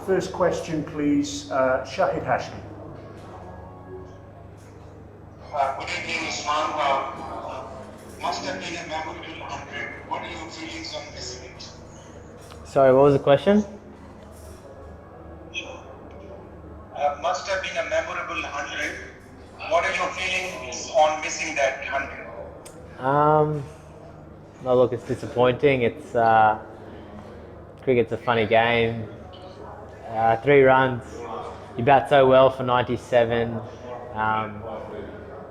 First question, please, Shahid Hashmi. Good evening, Usman. Must have been a memorable 100. What are your feelings on missing it? Sorry, what was the question? Must have been a memorable 100. What are your feelings on missing that 100? No, look, it's disappointing. Cricket's a funny game. 3 runs. You bat so well for 97, and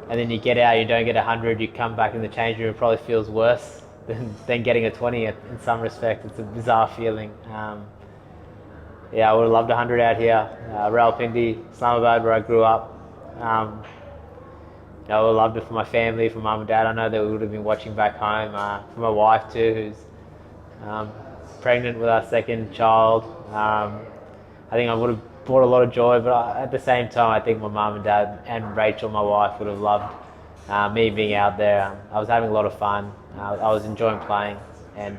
then you get out, you don't get 100. You come back in the change room, it probably feels worse than getting a 20 in some respect. It's a bizarre feeling. Yeah, I would have loved 100 out here. Rawalpindi, Islamabad, where I grew up. I would have loved it for my family, for mum and dad. I know they would have been watching back home. For my wife too, who's pregnant with our second child. I think I would have brought a lot of joy, but at the same time, I think my mum and dad and Rachel, my wife, would have loved me being out there. I was having a lot of fun. I was enjoying playing, and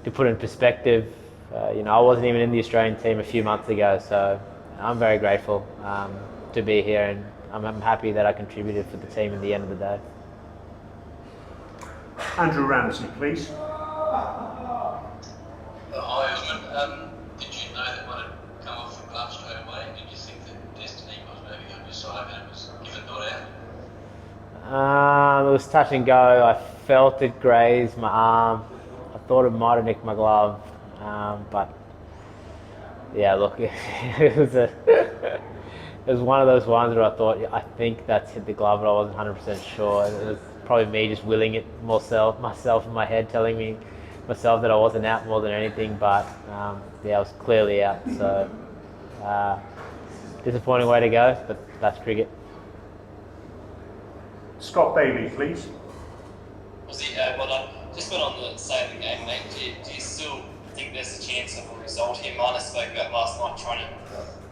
to put it in perspective, I wasn't even in the Australian team a few months ago, so I'm very grateful to be here, and I'm happy that I contributed for the team at the end of the day. Andrew Ramsey, please. Hi, Usman. Did you know that one had come off the glove straight away? Did you think that destiny was moving on your side and it was given not out? It was touch and go. I felt it graze my arm. I thought it might have nicked my glove, but yeah, look, it was one of those ones where I thought, I think that's hit the glove, but I wasn't 100% sure. It was probably me just willing it myself in my head, telling myself that I wasn't out more than anything, but yeah, I was clearly out. So disappointing way to go, but that's cricket. Scott Bailey, please. Well done. Just went on the say of the game, mate. Do you still think there's a chance of a result here? Marnus spoke about last night trying to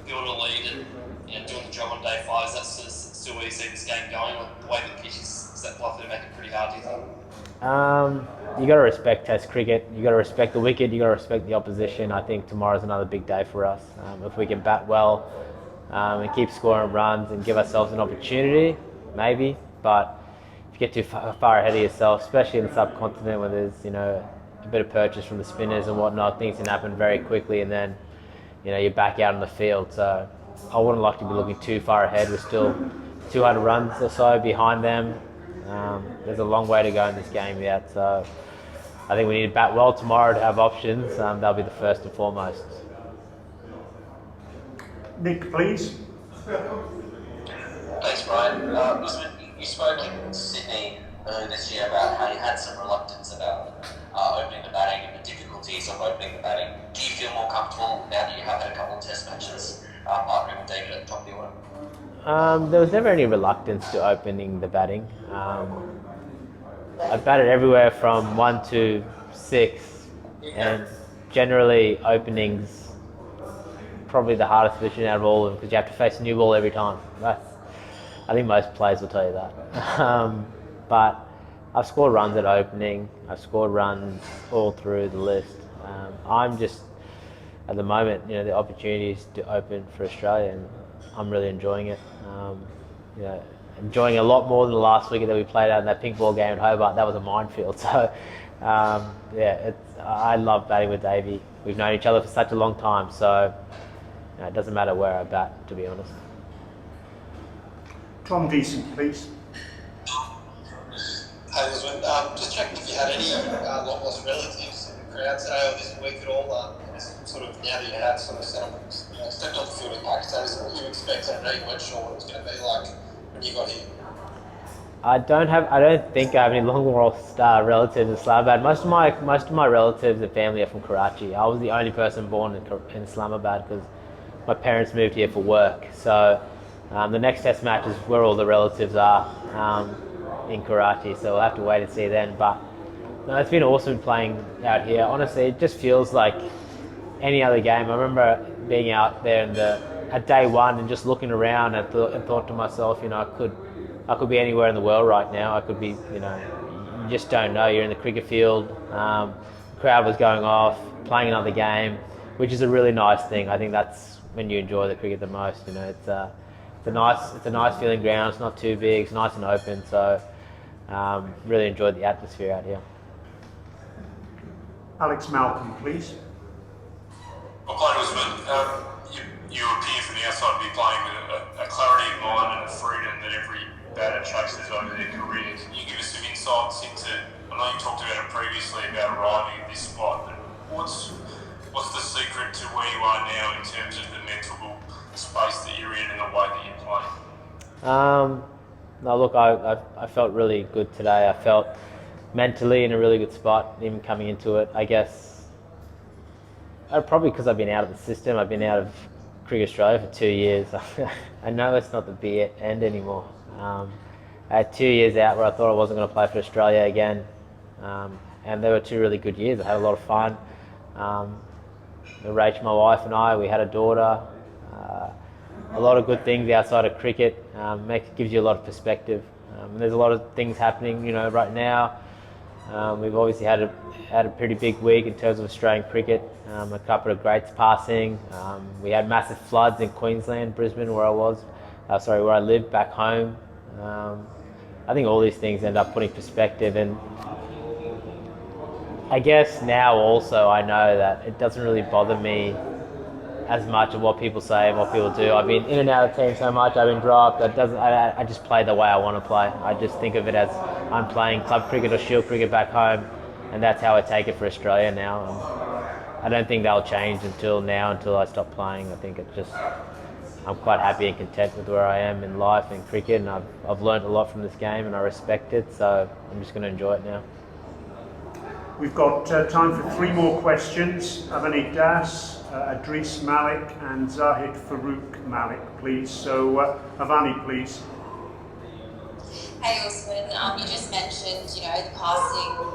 build a lead and doing the job on day 5. Is that still where you see this game going? Or the way the pitch is that likely to make it pretty hard, do you think? You got to respect Test cricket. You got to respect the wicket. You got to respect the opposition. I think tomorrow's another big day for us. If we can bat well and keep scoring runs and give ourselves an opportunity, maybe. But if you get too far ahead of yourself, especially in the subcontinent where there's a bit of purchase from the spinners and whatnot, things can happen very quickly, and then you're back out on the field. So I wouldn't like to be looking too far ahead. We're still 200 runs or so behind them. There's a long way to go in this game yet, so I think we need to bat well tomorrow to have options. That'll be the first and foremost. Nick, please. Thanks, Brian. Usman, you spoke in Sydney earlier this year about how you had some reluctance about opening the batting and the difficulties of opening the batting. Do you feel more comfortable now that you have had a couple of test matches partnering with David at the top of the order? There was never any reluctance to opening the batting. I batted everywhere from 1 to 6, and generally openings probably the hardest position out of all of them because you have to face a new ball every time. I think most players will tell you that. But I've scored runs at opening. I've scored runs all through the list. I'm just, at the moment, the opportunities to open for Australia, and I'm really enjoying it. Enjoying a lot more than the last week that we played out in that pink ball game at Hobart. That was a minefield. So, I love batting with Davey. We've known each other for such a long time, so it doesn't matter where I bat, to be honest. Tom Deason, please. Hey, Usman, just checking if you had any long-lost relatives in the crowd today or this week at all. Sort of now that you had sort of stepped on the field with Pakistan, is what you expected? I know you weren't sure what it was going to be like when you got here. I don't think I have any long-lost relatives in Islamabad. Most of my relatives and family are from Karachi. I was the only person born in Islamabad because my parents moved here for work. So the next test match is where all the relatives are in Karachi. So we'll have to wait and see then. But no, it's been awesome playing out here. Honestly, it just feels like any other game. I remember being out there at day 1 and just looking around and thought to myself, I could be anywhere in the world right now. I could be, you just don't know. You're in the cricket field. The crowd was going off, playing another game. which is a really nice thing. I think that's when you enjoy the cricket the most. You know, it's a nice feeling ground. It's not too big. It's nice and open. So really enjoyed the atmosphere out here. Alex Malcolm, please. Well, playing Usman, you appear from the outside to be playing with a clarity of mind and a freedom that every batter chases over their career. Can you give us some insights into, I know you talked about it previously about arriving at this spot, but what's the secret to where you are now in terms of the mental space that you're in and the way that you play? No, look, I felt really good today. I felt mentally in a really good spot, even coming into it. I guess probably because I've been out of the system. I've been out of Cricket Australia for 2 years. I know it's not the end anymore. I had 2 years out where I thought I wasn't going to play for Australia again, and they were 2 really good years. I had a lot of fun. Rach, my wife, and I, we had a daughter. A lot of good things outside of cricket. Gives you a lot of perspective. There's a lot of things happening, you know, right now. We've obviously had a pretty big week in terms of Australian cricket. A couple of greats passing. We had massive floods in Queensland, Brisbane, where I lived back home. I think all these things end up putting perspective, and I guess now also I know that it doesn't really bother me as much of what people say and what people do. I've been in and out of teams so much. I've been dropped. I just play the way I want to play. I just think of it as I'm playing club cricket or shield cricket back home, and that's how I take it for Australia now. I don't think that'll change until I stop playing. I think I'm quite happy and content with where I am in life and cricket, and I've learned a lot from this game and I respect it, so I'm just going to enjoy it now. We've got time for 3 more questions. Avani Das, Adris Malik and Zahid Farouk Malik, please. So Avani, please. Hey Usman, you just mentioned, you know, the passing of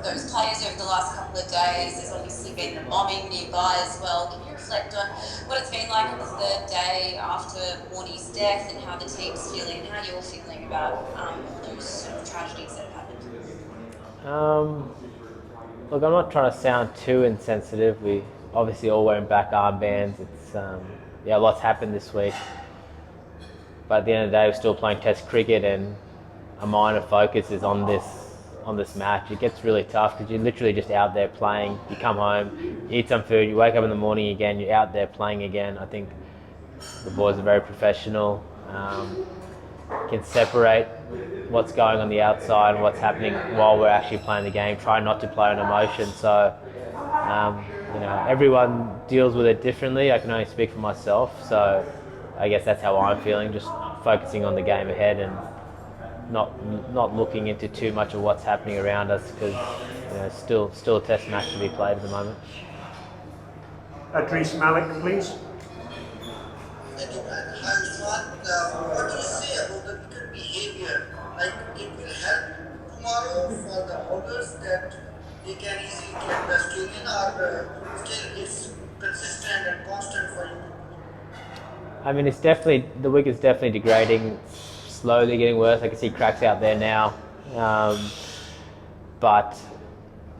those players over the last couple of days. There's obviously been the bombing nearby as well. Can you reflect on what it's been like on the 3rd day after Warnie's death and how the team's feeling and how you're feeling about all those sort of tragedies that have happened? Look, I'm not trying to sound too insensitive. We obviously all wearing back armbands. It's lots happened this week. But at the end of the day, we're still playing Test cricket, and a minor focus is on this match. It gets really tough because you're literally just out there playing. You come home, you eat some food, you wake up in the morning again, you're out there playing again. I think the boys are very professional. Can separate what's going on the outside and what's happening while we're actually playing the game. Try not to play on emotion. So, everyone deals with it differently. I can only speak for myself. So, I guess that's how I'm feeling. Just focusing on the game ahead and not looking into too much of what's happening around us, because still a test match to be played at the moment. Adris Malik, please. Thank you, man. Hi, Usman. What do you say about the wicket behavior? Like, it will help tomorrow for the bowlers that they can easily get the Australian, or still it's consistent and constant for you? I mean, the wicket's definitely degrading. It's slowly getting worse. I can see cracks out there now, but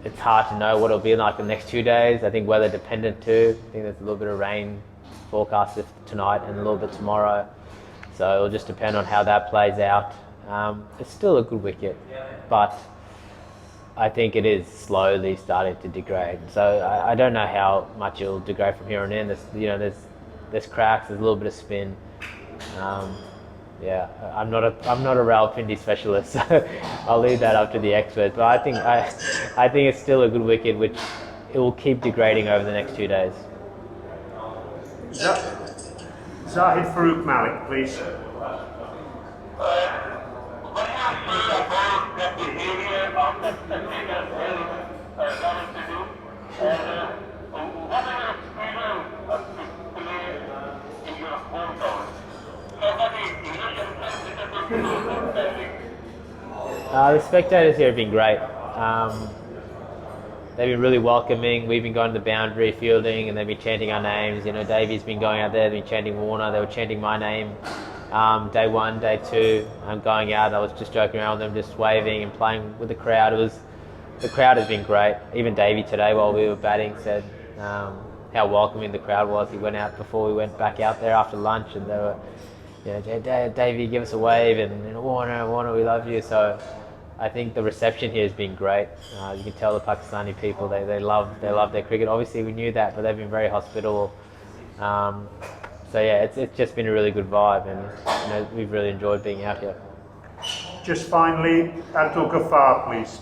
it's hard to know what it'll be like the next 2 days. I think weather dependent too. I think there's a little bit of rain forecasted tonight and a little bit tomorrow, so it'll just depend on how that plays out. It's still a good wicket, but I think it is slowly starting to degrade. So I don't know how much it'll degrade from here on in. There's cracks, there's a little bit of spin. I'm not a Rawalpindi specialist, so I'll leave that up to the experts. But I think it's still a good wicket, which it will keep degrading over the next 2 days. Zahid Farouk Malik, please. What do you feel about the behavior of the Sachin as well going to do? And what are your experience of to play in your hometown? The spectators here have been great. They've been really welcoming. We've been going to the boundary fielding and they've been chanting our names. You know, Davey's been going out there, they've been chanting Warner, they were chanting my name. Day 1, day 2, I'm going out, I was just joking around with them, just waving and playing with the crowd. The crowd has been great. Even Davey today while we were batting said how welcoming the crowd was. He went out before we went back out there after lunch, and they were, Davey, give us a wave, and Warner, we love you. So I think the reception here has been great. You can tell the Pakistani people they love their cricket. Obviously we knew that, but they've been very hospitable. So yeah, it's just been a really good vibe, and we've really enjoyed being out here. Just finally, Abdul Ghaffar, please.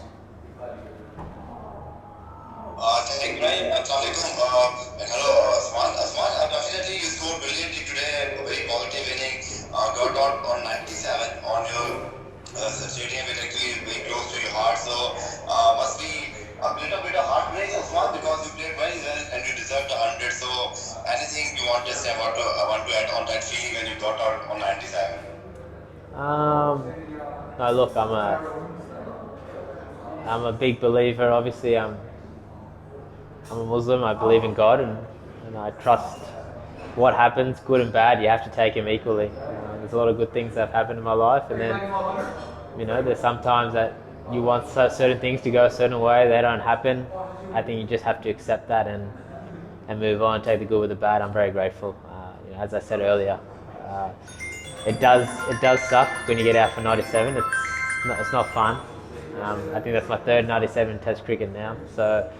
Thank you, Brian. Assalamualaikum. And hello, Usman. Definitely you scored brilliantly today. A very positive inning. Got out on 97 on your stadium, which actually very close to your heart. So must be a little bit of heartbreak, Usman, because you played very well and you deserved 100. So anything you want to say about want to add on that feeling when you got out on 97? No, look, I'm a big believer. Obviously, I'm a Muslim. I believe in God, and I trust what happens, good and bad. You have to take him equally. There's a lot of good things that have happened in my life, and then there's sometimes that you want certain things to go a certain way. They don't happen. I think you just have to accept that and move on. Take the good with the bad. I'm very grateful. As I said earlier, it does suck when you get out for 97. It's not fun. I think that's my third 97 Test cricket now. So,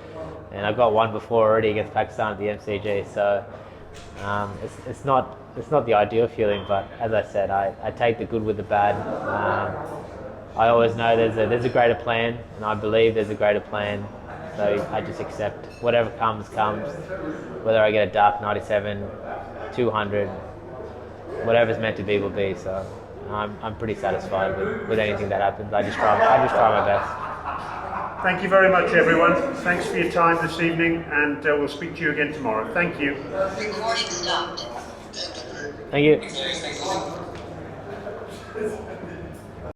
and I got one before already against Pakistan at the MCG. So it's not the ideal feeling, but as I said, I take the good with the bad. I always know there's a greater plan, and I believe there's a greater plan. So I just accept whatever comes. Whether I get a dark 97, 200, whatever's meant to be will be. So I'm pretty satisfied with anything that happens. I just try my best. Thank you very much, everyone. Thanks for your time this evening, and we'll speak to you again tomorrow. Thank you. Recording stopped. Thank you. Thanks.